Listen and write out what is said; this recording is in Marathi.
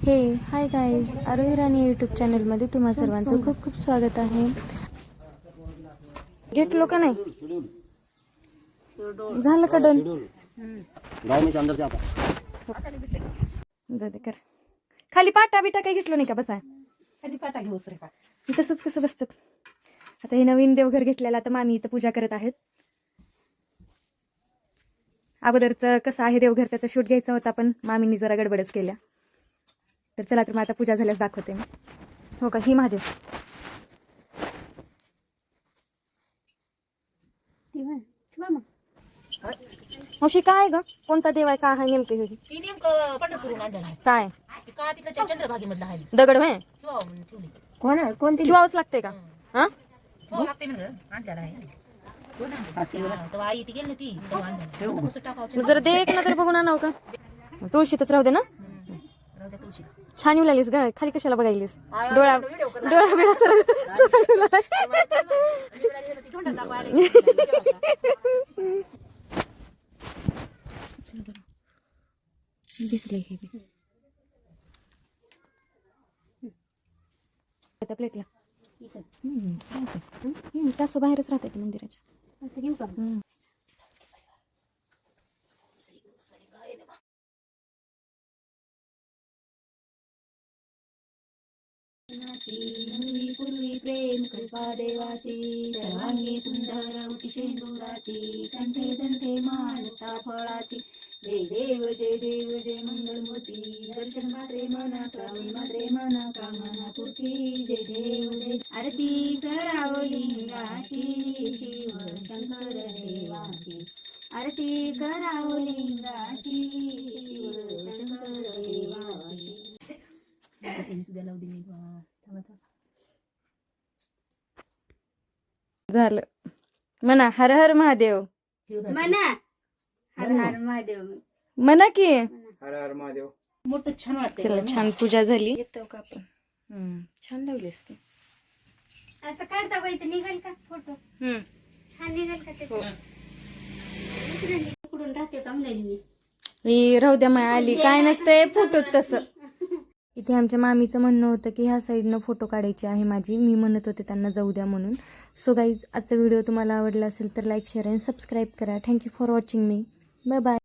हे हाय गाईज, आरोही राणी यूट्यूब चॅनलमध्ये तुम्हा सर्वांचं खूप खूप स्वागत आहे. घेतलो का नाही? झालं का डन? जाते कर. खाली पाटा बिटा काही घेतलो नाही का? बसा खाली पाटा घेऊस रे का तसंच कसं बसतात. आता हे नवीन देवघर घेतलेलं, आता मामी इथं पूजा करत आहेत. अगोदरचं कसं आहे देवघर, त्याचा शूट घ्यायचा होता पण मामींनी जरा गडबडच केल्या. तर चला, तर मग आता पूजा झाल्यास दाखवते मी. हो का, ही महादेव मावशी काय ग? कोणता देव आहे? का आहे नेमकं हे? ती नेमकं पंढरपूरून आणलेलं आहे. काय का तिथलं त्या चंद्रभागेमधलं आहे. दगड व्हय? ठेवली कोणती ठेवावंच लागते का? हा, लागते म्हणलं आणलेलं आहे. तेव्हा आई ती गेली ना ती तेव्हा आणलेलं. कसं टाकावं जरा दे एक नजर बघून आणावं का? तुळशीतच राहू दे ना. राहू द्या तुळशी. छान येऊ लागलीस ग, खाली कशाला बघायलीस? डोळा बिळा सरळ दिसले हे बी. त्या प्लेटला तासो बाहेरच राहते की मंदिराच्या. असं घेऊ का? पूर्वी प्रेम कृपा देवाची सर्वांगी सुंदर उटी शेंदुराची कंठे दंठे मानता फळाची जय देव जय मंगलमूर्ती दर्शन मात्रे मना श्रावण मात्रे मना कामना पूर्ती जय देव जय आरती करावं लिंगाची शिव शंकर देवाची आरती करावं लिंगाची शिव शंकर देवाची सुद्धा लावू दे. झालं. म्हणा हर हर महादेव. म्हणा हर हर महादेव. म्हणा की हर हर महादेव. मोठं छान वाटतं. चला, छान पूजा झाली. येतो का आपण? छान लावलीस की. असं काढता बाई तर निघाल का फोटो? छान निघाल का ते? कुठून राहते का म्हणलं मी राहू द्या, माय आली काय नसतंय फोटोत तसं. इथे आमच्या मामीचं म्हणणं होतं की ह्या साईडनं फोटो काढायची आहे माझी. मी म्हणत होते त्यांना जाऊ द्या म्हणून. सो गाईज, आजचा व्हिडिओ तुम्हाला आवडला असेल तर लाईक, शेअर आणि सबस्क्राईब करा. थँक्यू फॉर वॉचिंग मी. Bye bye.